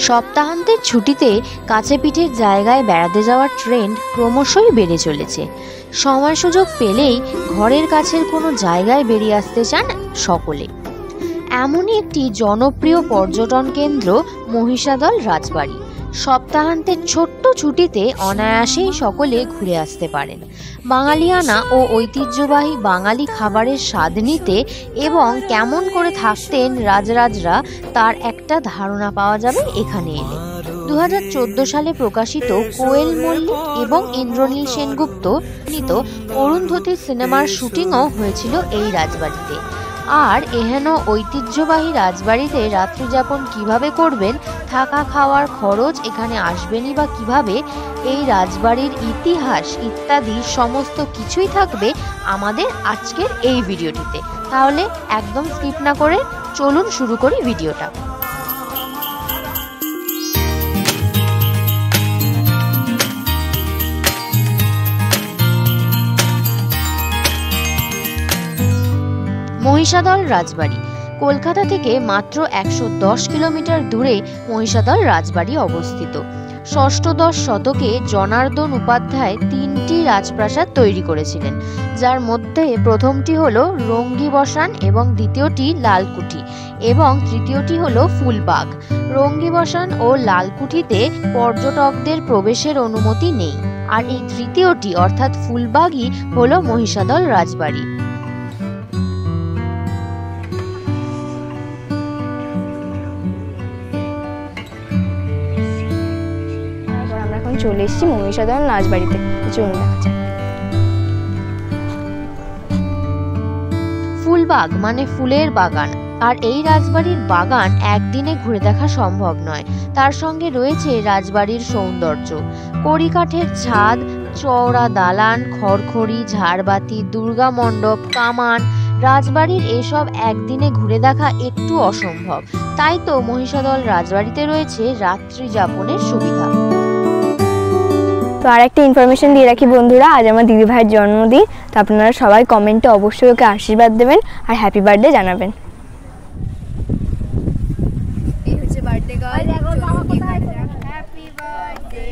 সপ্তাহান্তের ছুটিতে কাছে পিঠের জায়গায় বেড়াতে যাওয়ার ট্রেন্ড ক্রমশই বেড়ে চলেছে। সময় সুযোগ পেলেই ঘরের কাছের কোনো জায়গায় বেরিয়ে আসতে চান সকলে। এমনই একটি জনপ্রিয় পর্যটন কেন্দ্র মহিষাদল রাজবাড়ি। সপ্তাহান্তের ছোট্ট ছুটিতে অনায়াসেই সকলে ঘুরে আসতে পারেন। বাঙালিয়ানা ও ঐতিহ্যবাহী বাঙালি খাবারের স্বাদ নিতে এবং কেমন করে থাকতেন রাজরাজরা তার একটা ধারণা পাওয়া যাবে এখানে এলে। 2014 সালে প্রকাশিত কোয়েল মল্লিক এবং ইন্দ্রনীল সেনগুপ্ত নিত অরুন্ধতী সিনেমার শুটিংও হয়েছিল এই রাজবাড়িতে। আর এহেন ঐতিহ্যবাহী রাজবাড়িতে রাত্রিযাপন কিভাবে করবেন, থাকা খাওয়ার খরচ এখানে আসবেনই বা কিভাবে, এই রাজবাড়ির ইতিহাস ইত্যাদি সমস্ত কিছুই থাকবে আমাদের আজকের এই ভিডিওটিতে। তাহলে একদম স্কিপ না করে চলুন শুরু করি ভিডিওটা। মহিষাদল রাজবাড়ি কলকাতা থেকে মাত্র 110 কিলোমিটার দূরে মহিষাদল রাজবাড়ি অবস্থিত। ষষ্ঠদশ শতকে জনার্দন উপাধ্যায় 3টি রাজপ্রাসাদ তৈরি করেছিলেন, যার মধ্যে প্রথমটি হলো রঙ্গিবসান এবং দ্বিতীয়টি লালকুঠি এবং তৃতীয়টি হলো ফুলবাগ। রঙ্গিবসান ও লালকুঠিতে পর্যটকদের প্রবেশের অনুমতি নেই, আর এই তৃতীয়টি অর্থাৎ ফুলবাগই হলো মহিষাদল রাজবাড়ি। চলে এসেছি মহিষাদল রাজবাড়িতে, চলুন দেখা যাক। ফুলবাগ মানে ফুলের বাগান, আর এই রাজবাড়ির বাগান একদিনে ঘুরে দেখা সম্ভব নয়। তার সঙ্গে রয়েছে রাজবাড়ির সৌন্দর্য, কড়িকাঠের ছাদ, চওড়া দালান, খড়খড়ি, ঝাড়বাতি, দুর্গা মণ্ডপ, কামান। রাজবাড়ির এসব একদিনে ঘুরে দেখা একটু অসম্ভব, তাই তো মহিষাদল রাজবাড়িতে রয়েছে রাত্রি যাপনের সুবিধা। তো আর একটা ইনফরমেশন দিয়ে রাখি বন্ধুরা, আজ আমার দিদি ভাইয়ের জন্মদিন। তো আপনারা সবাই কমেন্টে অবশ্যই ওকে আশীর্বাদ দেবেন আর হ্যাপি বার্থডে জানাবেন। এই হচ্ছে বার্থডে গার্ল। Happy birthday.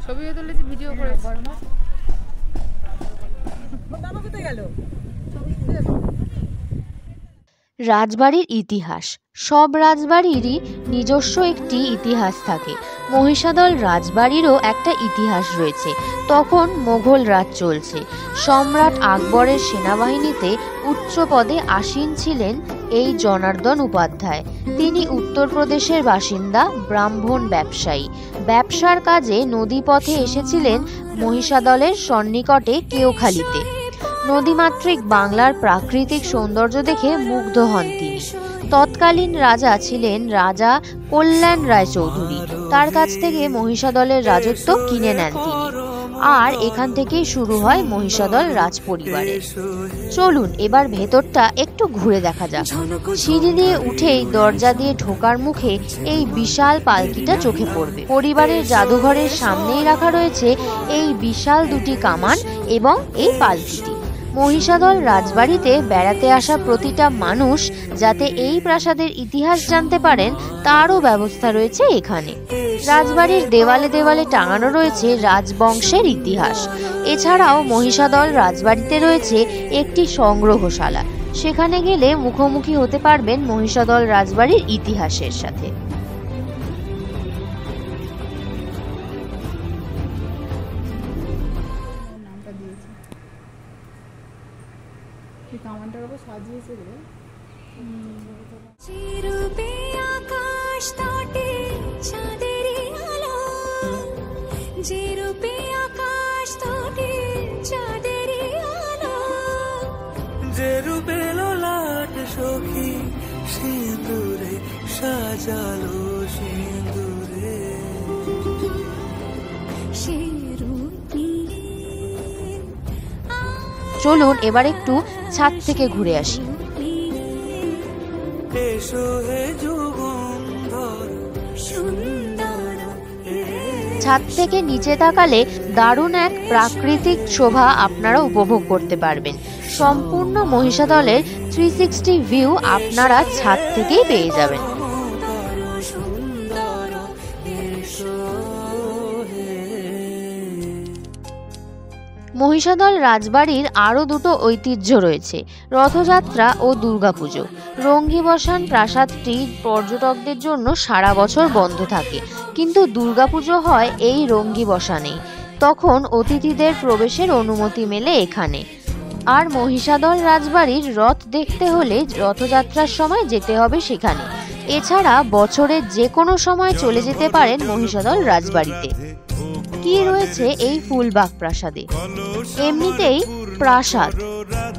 ছবি তুলেছি, ভিডিও করেছি। রাজবাড়ির ইতিহাস। সব রাজবাড়িরই নিজস্ব একটি ইতিহাস থাকে। মহিষাদল রাজবাড়িরও একটা ইতিহাস রয়েছে। তখন মোগল রাজ চলছে। সম্রাট আকবরের সেনাবাহিনীতে উচ্চ পদে আসীন ছিলেন এই জনার্দন উপাধ্যায়। তিনি উত্তরপ্রদেশের বাসিন্দা, ব্রাহ্মণ ব্যবসায়ী। ব্যবসার কাজে নদীপথে এসেছিলেন মহিষাদলের সন্নিকটে কেওখালীতে। নদীমাতৃক বাংলার প্রাকৃতিক সৌন্দর্য দেখে মুগ্ধ হন তিনি। তৎকালীন রাজা ছিলেন রাজা কল্যাণ রায় চৌধুরী। তার কাছ থেকে মহিষাদলের রাজত্ব কিনে নেন তিনি, আর এখান থেকেই শুরু হয় মহিষাদল রাজ পরিবারের। চলুন এবার ভেতরটা একটু ঘুরে দেখা যাক। সিঁড়ি দিয়ে উঠেই দরজা দিয়ে ঢোকার মুখে এই বিশাল পালকিটা চোখে পড়বে। পরিবারের জাদুঘরের সামনেই রাখা রয়েছে এই বিশাল দুটি কামান এবং এই পালকিটি। মহিষাদল রাজবাড়িতে বেড়াতে আসা প্রতিটা মানুষ যাতে এই প্রাসাদের ইতিহাস জানতে পারেন তারও ব্যবস্থা রয়েছে এখানে। রাজবাড়ির দেওয়ালে দেওয়ালে টাঙানো রয়েছে রাজবংশের ইতিহাস। এছাড়াও মহিষাদল রাজবাড়িতে রয়েছে একটি সংগ্রহশালা। সেখানে গেলে মুখোমুখি হতে পারবেন মহিষাদল রাজবাড়ির ইতিহাসের সাথে। কামানটার উপর সাজিয়েছে রে। চলুন এবার একটু ছাদ থেকে ঘুরে আসি। ছাদ থেকে নিচে তাকালে দারুণ এক প্রাকৃতিক শোভা আপনারা উপভোগ করতে পারবেন। সম্পূর্ণ মহিষাদলের 360 ভিউ আপনারা ছাদ থেকেই পেয়ে যাবেন। মহিষাদল রাজবাড়ির আরও দুটো ঐতিহ্য রয়েছে, রথযাত্রা ও দুর্গাপুজো। রঙ্গিবসান প্রাসাদটি পর্যটকদের জন্য সারা বছর বন্ধ থাকে, কিন্তু দুর্গাপুজো হয় এই রঙ্গিবসানেই। তখন অতিথিদের প্রবেশের অনুমতি মেলে এখানে। আর মহিষাদল রাজবাড়ির রথ দেখতে হলে রথযাত্রার সময় যেতে হবে সেখানে। এছাড়া বছরের যে কোনো সময় চলে যেতে পারেন মহিষাদল রাজবাড়িতে। কি রয়েছে এই ফুলবাগ প্রাসাদে? এমনিতেই প্রাসাদ,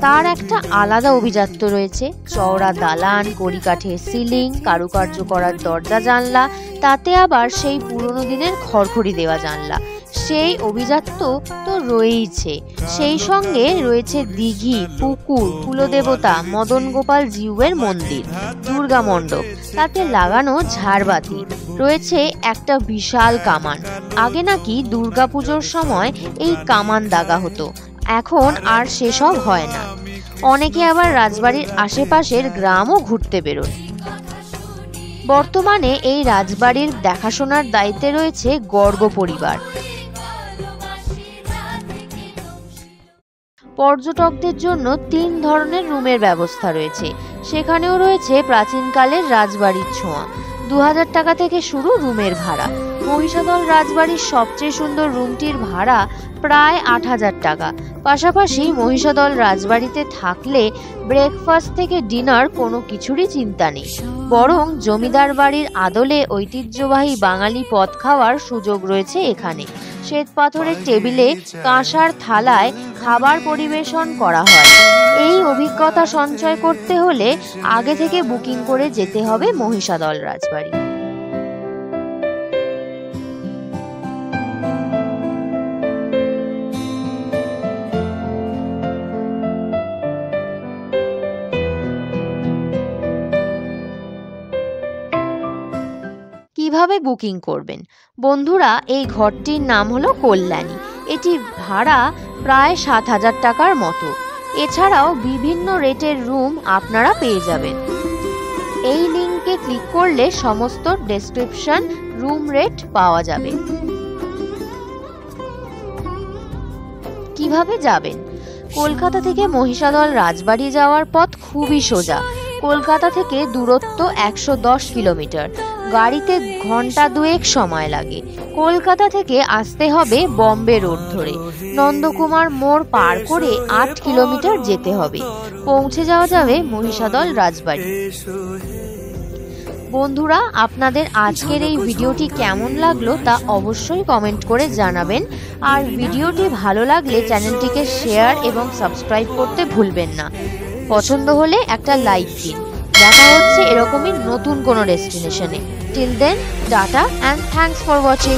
তার একটা আলাদা অভিজাত্য রয়েছে। চওড়া দালান, কড়িকাঠের সিলিং, কারুকার্য করার দরজা জানলা, তাতে আবার সেই পুরনো দিনের খড়খড়ি দেওয়া জানলা। সেই অভিজাত্য তো রয়েইছে, সেই সঙ্গে রয়েছে দিঘি, পুকুর, কুলদেবতা, মদন গোপাল জিউয়ের মন্দির, দুর্গা মণ্ডপ, তাতে লাগানো ঝাড়বাতি, রয়েছে একটা বিশাল কামান। আগে নাকি দুর্গাপুজোর সময় এই কামান দাগা হতো, এখন আর সেসব হয় না। অনেকে আবার রাজবাড়ির আশেপাশের গ্রামও ঘুরতে বেরোয়। বর্তমানে এই রাজবাড়ির দেখাশোনার দায়িত্বে রয়েছে গর্গ পরিবার। পর্যটকদের জন্য 3 ধরনের রুমের ব্যবস্থা রয়েছে। সেখানেও রয়েছে প্রাচীনকালের রাজবাড়ির ছোঁয়া। 2000 টাকা থেকে শুরু রুমের ভাড়া। মহিষাদল রাজবাড়ির সবচেয়ে সুন্দর রুমটির ভাড়া প্রায় 8000 টাকা। পাশাপাশি মহিষাদল রাজবাড়িতে থাকলে ব্রেকফাস্ট থেকে ডিনার কোনো কিছুরই চিন্তা নেই, বরং জমিদার বাড়ির আদলে ঐতিহ্যবাহী বাঙালি পদ খাওয়ার সুযোগ রয়েছে এখানে। শ্বেত পাথরের টেবিলে কাঁসার থালায় খাবার পরিবেশন করা হয়। এই অভিজ্ঞতা সঞ্চয় করতে হলে আগে থেকে বুকিং করে যেতে হবে মহিষাদল রাজবাড়ি। কিভাবে বুকিং করবেন? বন্ধুরা, এই ঘরটির নাম হলো কল্যাণী। এটি ভাড়া প্রায় 7000 টাকার মতো। এছাড়াও বিভিন্ন রেটের রুম আপনারা পেয়ে যাবেন। এই লিঙ্কে ক্লিক করলে সমস্ত ডেসক্রিপশন, রুম রেট পাওয়া যাবে। কিভাবে যাবেন? কলকাতা থেকে মহিষাদল রাজবাড়ি যাওয়ার পথ খুবই সোজা। কলকাতা থেকে দূরত্ব 110 কিলোমিটার। গাড়িতে ঘন্টা 2 সময় লাগে। কলকাতা থেকে আসতে হবে বম্বে রোড ধরে। নন্দকুমার মোড় পার করে 8 কিলোমিটার যেতে হবে। পৌঁছে যাওয়া যাবে মহিষাদল রাজবাড়ি। বন্ধুরা, আপনাদের আজকের এই ভিডিওটি কেমন লাগলো তা অবশ্যই কমেন্ট করে জানাবেন। আর ভিডিওটি ভালো লাগলে চ্যানেলটিকে শেয়ার এবং সাবস্ক্রাইব করতে ভুলবেন না। পছন্দ হলে একটা লাইক দিন। দেখা হচ্ছে এরকমই নতুন কোনো ডেস্টিনেশনে। Till then, tata and thanks for watching.